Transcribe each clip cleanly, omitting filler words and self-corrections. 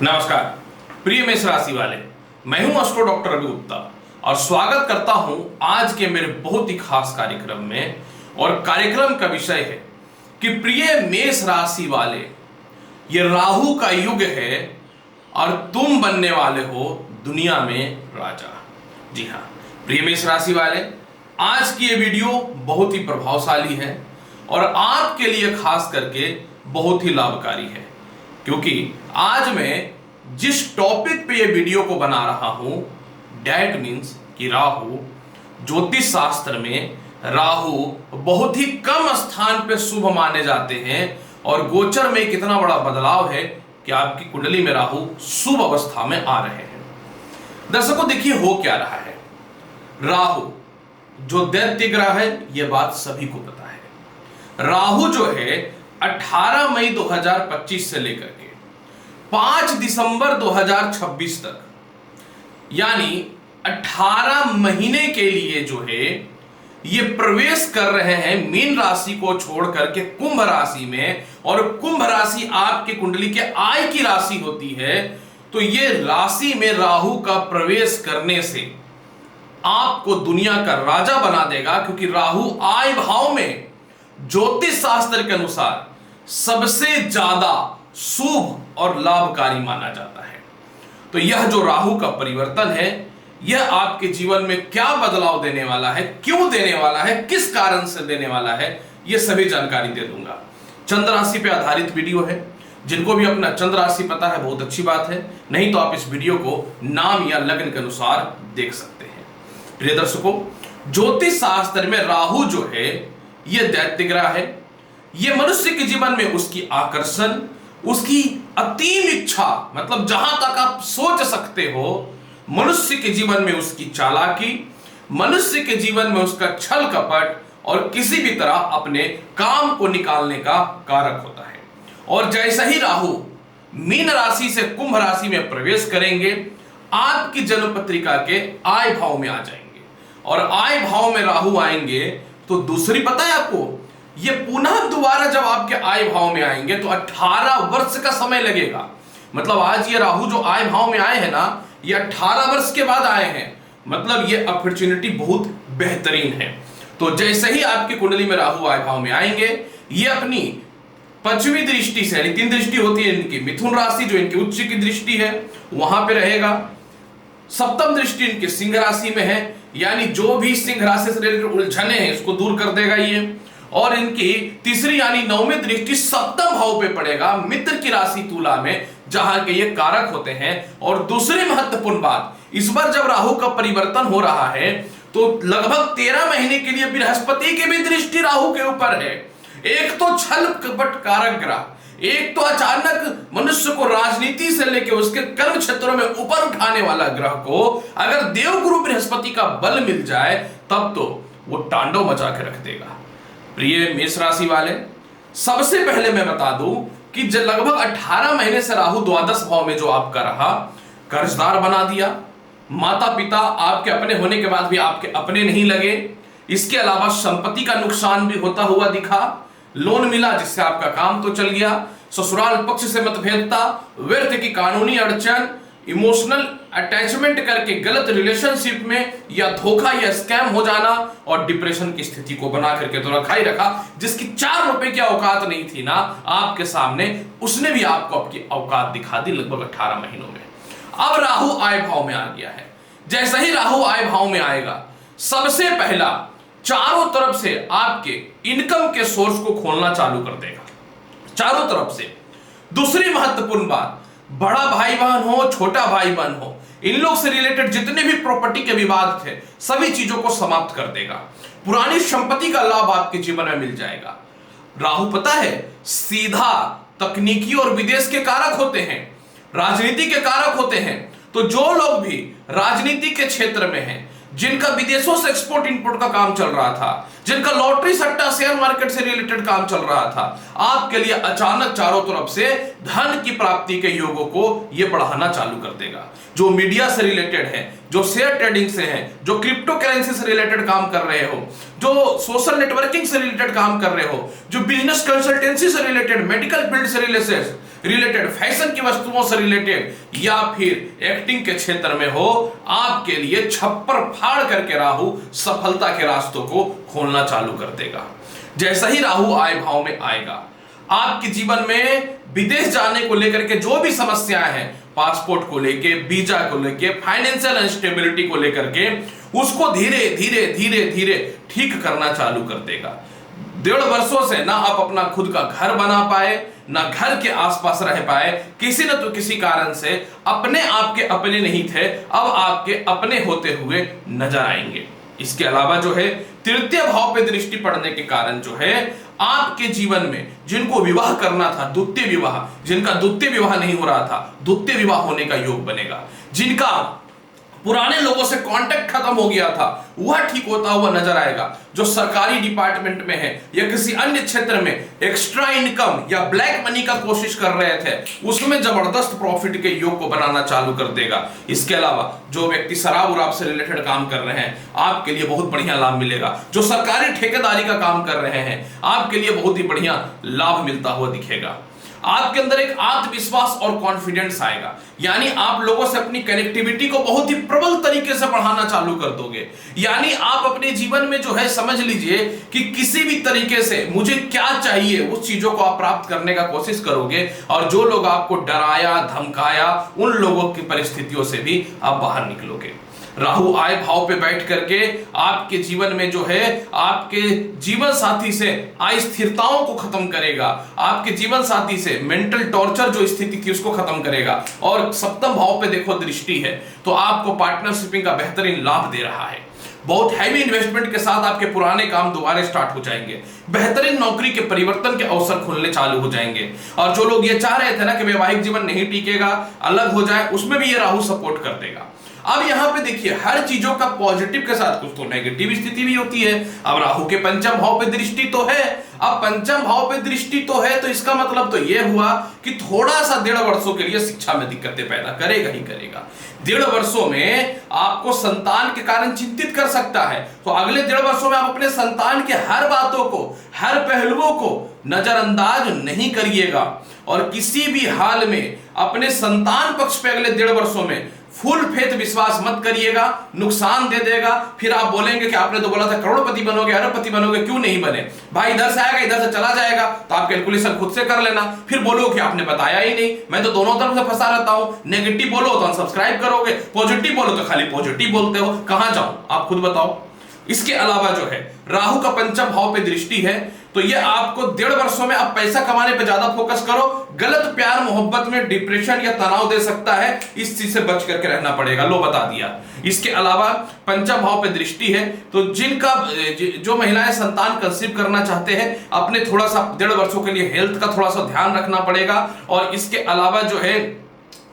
नमस्कार प्रिय मेष राशि वाले, मैं हूं एस्ट्रो डॉक्टर रवि गुप्ता और स्वागत करता हूं आज के मेरे बहुत ही खास कार्यक्रम में। और कार्यक्रम का विषय है कि प्रिय मेष राशि वाले, ये राहु का युग है और तुम बनने वाले हो दुनिया में राजा। जी हां प्रिय मेष राशि वाले, आज की ये वीडियो बहुत ही प्रभावशाली है और आपके लिए खास करके बहुत ही लाभकारी है, क्योंकि आज मैं जिस टॉपिक पे ये वीडियो को बना रहा हूं, डैट मीन्स कि राहु, ज्योतिष शास्त्र में राहु बहुत ही कम स्थान पे शुभ माने जाते हैं और गोचर में कितना बड़ा बदलाव है कि आपकी कुंडली में राहु शुभ अवस्था में आ रहे हैं। दर्शकों देखिए हो क्या रहा है, राहु जो दैत्य ग्रह है यह बात सभी को पता है। राहु जो है 18 मई 2025 से लेकर के 5 दिसंबर 2026 तक, यानी 18 महीने के लिए जो है ये प्रवेश कर रहे हैं मीन राशि को छोड़ करके कुंभ राशि में। और कुंभ राशि आपके कुंडली के आय की राशि होती है, तो ये राशि में राहु का प्रवेश करने से आपको दुनिया का राजा बना देगा, क्योंकि राहु आय भाव में ज्योतिष शास्त्र के अनुसार सबसे ज्यादा शुभ और लाभकारी माना जाता है। तो यह जो राहु का परिवर्तन है, यह आपके जीवन में क्या बदलाव देने वाला है, क्यों देने वाला है, किस कारण से देने वाला है, यह सभी जानकारी दे दूंगा। चंद्र राशि पे आधारित वीडियो है। जिनको भी अपना चंद्र राशि पता है बहुत अच्छी बात है, नहीं तो आप इस वीडियो को नाम या लग्न के अनुसार देख सकते हैं। प्रिय दर्शकों, ज्योतिष शास्त्र में राहु जो है यह दैत्य ग्रह है। यह मनुष्य के जीवन में उसकी आकर्षण, उसकी अतीम इच्छा, मतलब जहां तक आप सोच सकते हो, मनुष्य के जीवन में उसकी चालाकी, मनुष्य के जीवन में उसका छल कपट और किसी भी तरह अपने काम को निकालने का कारक होता है। और जैसे ही राहु मीन राशि से कुंभ राशि में प्रवेश करेंगे, आपकी जन्म पत्रिका के आय भाव में आ जाएंगे। और आय भाव में राहु आएंगे तो दूसरी पता है आपको, ये पुनः दोबारा जब आपके आय भाव में आएंगे तो 18 वर्ष का समय लगेगा। मतलब आज ये राहु जो आय भाव में आए हैं ना, ये 18 वर्ष के बाद आए हैं। मतलब ये अपॉर्चुनिटी बहुत बेहतरीन है। तो जैसे ही आपकी कुंडली में राहु आय भाव में आएंगे, ये अपनी पंचमी दृष्टि से, यानी 3 दृष्टि होती है इनकी, मिथुन राशि जो इनकी उच्च की दृष्टि है वहां पे रहेगा। सप्तम दृष्टि इनकी सिंह राशि में है, यानी जो भी सिंह राशि से रिलेटेड उलझने हैं इसको दूर कर देगा ये। और इनकी तीसरी यानी 9वीं दृष्टि सप्तम भाव पे पड़ेगा, मित्र की राशि तुला में, जहां के ये कारक होते हैं। और दूसरी महत्वपूर्ण बात, इस बार जब राहु का परिवर्तन हो रहा है तो लगभग 13 महीने के लिए बृहस्पति की भी दृष्टि राहु के ऊपर है। एक तो छल कपट कारक ग्रह, एक तो अचानक मनुष्य को राजनीति से लेकर उसके कर्म क्षेत्रों में ऊपर उठाने वाला ग्रह को अगर देवगुरु बृहस्पति का बल मिल जाए तब तो वो तांडव मचा के रख देगा। प्रिय मेष राशि वाले, सबसे पहले मैं बता दूं कि लगभग 18 महीने से राहु द्वादश भाव में जो आपका रहा, कर्जदार बना दिया। माता पिता आपके अपने होने के बाद भी आपके अपने नहीं लगे। इसके अलावा संपत्ति का नुकसान भी होता हुआ दिखा। लोन मिला जिससे आपका काम तो चल गया। ससुराल पक्ष से मतभेदता, व्यर्थ की कानूनी अड़चन, इमोशनल अटैचमेंट करके गलत रिलेशनशिप में या धोखा या स्कैम हो जाना और डिप्रेशन की स्थिति को बना करके तो रखा ही रखा। जिसकी 4 रुपए की औकात नहीं थी ना आपके सामने, उसने भी आपको आपकी औकात दिखा दी लगभग 18 महीनों में। अब राहु आय भाव में आ गया है। जैसे ही राहु आय भाव में आएगा, सबसे पहला चारों तरफ से आपके इनकम के सोर्स को खोलना चालू कर देगा, चारों तरफ से। दूसरी महत्वपूर्ण बात, बड़ा भाई बहन हो, छोटा भाई बहन हो, इन लोग से रिलेटेड जितने भी प्रॉपर्टी के विवाद थे सभी चीजों को समाप्त कर देगा। पुरानी संपत्ति का लाभ आपके जीवन में मिल जाएगा। राहु पता है सीधा तकनीकी और विदेश के कारक होते हैं, राजनीति के कारक होते हैं। तो जो लोग भी राजनीति के क्षेत्र में हैं, जिनका विदेशों से एक्सपोर्ट इंपोर्ट का काम चल रहा था, जिनका लॉटरी सट्टा शेयर मार्केट से रिलेटेड काम चल रहा था, आपके लिए अचानक चारों तरफ से धन की प्राप्ति के योगों को यह बढ़ाना चालू कर देगा। जो मीडिया से रिलेटेड है, जो शेयर ट्रेडिंग से है, जो क्रिप्टो करेंसी से रिलेटेड काम कर रहे हो, जो सोशल नेटवर्किंग से रिलेटेड काम कर रहे हो, जो बिजनेस कंसल्टेंसी से रिलेटेड, मेडिकल फील्ड से रिलेटेड, रिलेटेड, फैशन की वस्तुओं से रिलेटेड या फिर एक्टिंग के क्षेत्र में हो, आपके लिए छप्पर फाड़ करके राहु सफलता के रास्तों को खोलना चालू कर देगा। जैसा ही राहु आय भाव में आएगा, आपके जीवन में विदेश जाने को लेकर के जो भी समस्याएं हैं, पासपोर्ट को लेके, वीजा को लेके, फाइनेंशियल इंस्टेबिलिटी को लेकर के, उसको धीरे धीरे धीरे धीरे ठीक करना चालू कर देगा। 1.5 वर्षों से ना आप अपना खुद का घर बना पाए, ना घर के आसपास रह पाए, किसी न तो किसी कारण से अपने आपके अपने नहीं थे, अब आपके अपने होते हुए नजर आएंगे। इसके अलावा जो है तृतीय भाव पे दृष्टि पड़ने के कारण जो है आपके जीवन में जिनको विवाह करना था, द्वितीय विवाह, जिनका द्वितीय विवाह नहीं हो रहा था, द्वितीय विवाह होने का योग बनेगा। जिनका पुराने लोगों से कांटेक्ट खत्म हो गया था, वह ठीक होता हुआ नजर आएगा। जो सरकारी डिपार्टमेंट में है या किसी अन्य क्षेत्र में एक्स्ट्रा इनकम या ब्लैक मनी का कोशिश कर रहे थे, उसमें जबरदस्त प्रॉफिट के योग को बनाना चालू कर देगा। इसके अलावा जो व्यक्ति शराब उराब से रिलेटेड काम कर रहे हैं, आपके लिए बहुत बढ़िया लाभ मिलेगा। जो सरकारी ठेकेदारी का काम कर रहे हैं, आपके लिए बहुत ही बढ़िया लाभ मिलता हुआ दिखेगा। आपके अंदर एक आत्मविश्वास और कॉन्फिडेंस आएगा, यानी आप लोगों से अपनी कनेक्टिविटी को बहुत ही प्रबल तरीके से बढ़ाना चालू कर दोगे। यानी आप अपने जीवन में जो है समझ लीजिए कि किसी भी तरीके से मुझे क्या चाहिए, उस चीजों को आप प्राप्त करने का कोशिश करोगे, और जो लोग आपको डराया धमकाया, उन लोगों की परिस्थितियों से भी आप बाहर निकलोगे। राहु आय भाव पे बैठ करके आपके जीवन में जो है आपके जीवन साथी से अस्थिरताओं को खत्म करेगा, आपके जीवन साथी से मेंटल टॉर्चर जो स्थिति थी उसको खत्म करेगा। और सप्तम भाव पे देखो दृष्टि है, तो आपको पार्टनरशिपिंग का बेहतरीन लाभ दे रहा है। बहुत हैवी इन्वेस्टमेंट के साथ आपके पुराने काम दोबारा स्टार्ट हो जाएंगे, बेहतरीन नौकरी के परिवर्तन के अवसर खुलने चालू हो जाएंगे। और जो लोग ये चाह रहे थे ना कि वैवाहिक जीवन नहीं टिकेगा, अलग हो जाए, उसमें भी ये राहु सपोर्ट कर देगा। अब यहां पे देखिए, हर चीजों का पॉजिटिव के साथ कुछ तो नेगेटिव स्थिति भी होती है। अब राहु के पंचम भाव पे दृष्टि तो है, अब पंचम भाव पे दृष्टि तो है, तो इसका मतलब तो यह हुआ कि थोड़ा सा 1.5 वर्षों के लिए शिक्षा में दिक्कतें पैदा करेगा ही करेगा। 1.5 वर्षों में आपको संतान के कारण चिंतित कर सकता है, तो अगले 1.5 वर्षों में आप अपने संतान के हर बातों को, हर पहलुओं को नजरअंदाज नहीं करिएगा, और किसी भी हाल में अपने संतान पक्ष पे अगले 1.5 वर्षों में फुल फेथ विश्वास मत करिएगा, नुकसान दे देगा। फिर आप बोलेंगे कि आपने तो बोला था करोड़पति बनोगे, अरबपति बनोगे, क्यों नहीं बने? भाई इधर से आएगा, इधर से चला जाएगा, तो आप कैलकुलेशन खुद से कर लेना। फिर बोलो कि आपने बताया ही नहीं। मैं तो दोनों तरफ से फंसा रहता हूं, नेगेटिव बोलो तो अनसब्सक्राइब करोगे, पॉजिटिव बोलो तो खाली पॉजिटिव बोलते हो। कहां जाऊं, आप खुद बताओ। इसके अलावा जो है राहु का पंचम भाव पे दृष्टि है, तो ये आपको 1.5 वर्षों में आप पैसा कमाने पे ज्यादा फोकस करो। गलत प्यार मोहब्बत में डिप्रेशन या तनाव दे सकता है, इस चीज से बच करके रहना पड़ेगा। लो बता दिया। इसके अलावा पंचम भाव पे दृष्टि है, तो जिनका जो महिलाएं संतान कंसीव करना चाहते हैं, अपने थोड़ा सा 1.5 वर्षों के लिए हेल्थ का थोड़ा सा ध्यान रखना पड़ेगा। और इसके अलावा जो है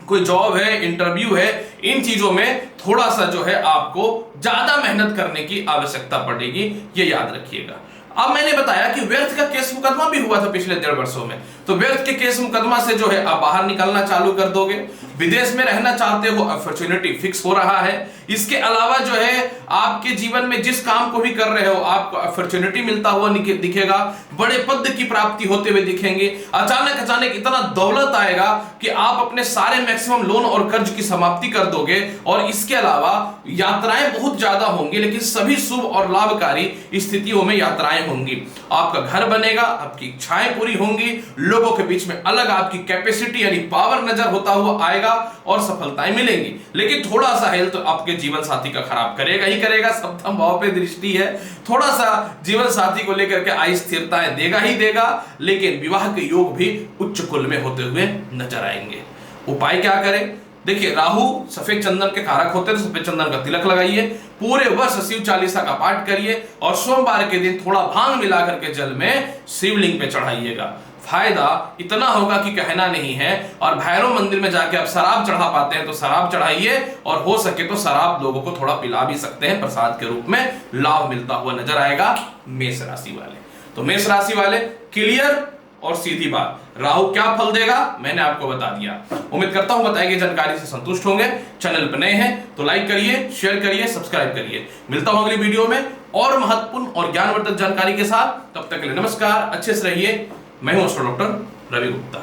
कोई जॉब है, इंटरव्यू है, इन चीजों में थोड़ा सा जो है आपको ज्यादा मेहनत करने की आवश्यकता पड़ेगी, ये याद रखिएगा। अब मैंने बताया कि व्यर्थ का केस मुकदमा भी हुआ था पिछले 1.5 वर्षों में, तो व्यर्थ के केस मुकदमा से जो है आप बाहर निकलना चालू कर दोगे। विदेश में रहना चाहते हो, अपॉर्चुनिटी फिक्स हो रहा है। इसके अलावा जो है आपके जीवन में जिस काम को भी कर रहे हो, आपको अपॉर्चुनिटी मिलता हुआ दिखेगा, बड़े पद की प्राप्ति होते हुए दिखेंगे। अचानक इतना दौलत आएगा कि आप अपने सारे मैक्सिमम लोन और कर्ज की समाप्ति कर दोगे। और इसके अलावा यात्राएं बहुत ज्यादा होंगी, लेकिन सभी शुभ और लाभकारी स्थितियों में यात्राएं होंगी। आपका घर बनेगा, आपकी इच्छाएं पूरी होंगी, लोगों के बीच में अलग आपकी कैपेसिटी यानी पावर नजर होता हुआ आएगा और सफलताएं मिलेंगी। लेकिन थोड़ा सा हेल्थ तो आपके जीवन साथी का खराब करेगा ही करेगा। सप्तम भाव पे दृष्टि है, थोड़ा सा जीवन साथी को लेकर के अस्थिरताएं देगा ही देगा, लेकिन विवाह के योग भी उच्च कुल में होते हुए नजर आएंगे। उपाय क्या करें? देखिए, राहु सफेद चंदन के कारक होते हैं, तो सफेद चंदन का तिलक लगाइए, पूरे वर्ष शिव चालीसा का पाठ करिए, और सोमवार के दिन थोड़ा भांग मिला करके जल में शिवलिंग पे चढ़ाइएगा। फायदा इतना होगा कि कहना नहीं है। और भैरव मंदिर में जाके आप शराब चढ़ा पाते हैं तो शराब चढ़ाइए, और हो सके तो शराब लोगों को थोड़ा पिला भी सकते हैं, प्रसाद के रूप में लाभ मिलता हुआ नजर आएगा मेष राशि वाले। तो मेष राशि वाले क्लियर और सीधी बात, राहु क्या फल देगा मैंने आपको बता दिया। उम्मीद करता हूं बताई गई जानकारी से संतुष्ट होंगे। चैनल पर नए हैं तो लाइक करिए, शेयर करिए, सब्सक्राइब करिए। मिलता हूं अगली वीडियो में और महत्वपूर्ण और ज्ञानवर्धक जानकारी के साथ। तब तक के लिए नमस्कार, अच्छे से रहिए। मैं हूं एस्ट्रो डॉक्टर रवि गुप्ता।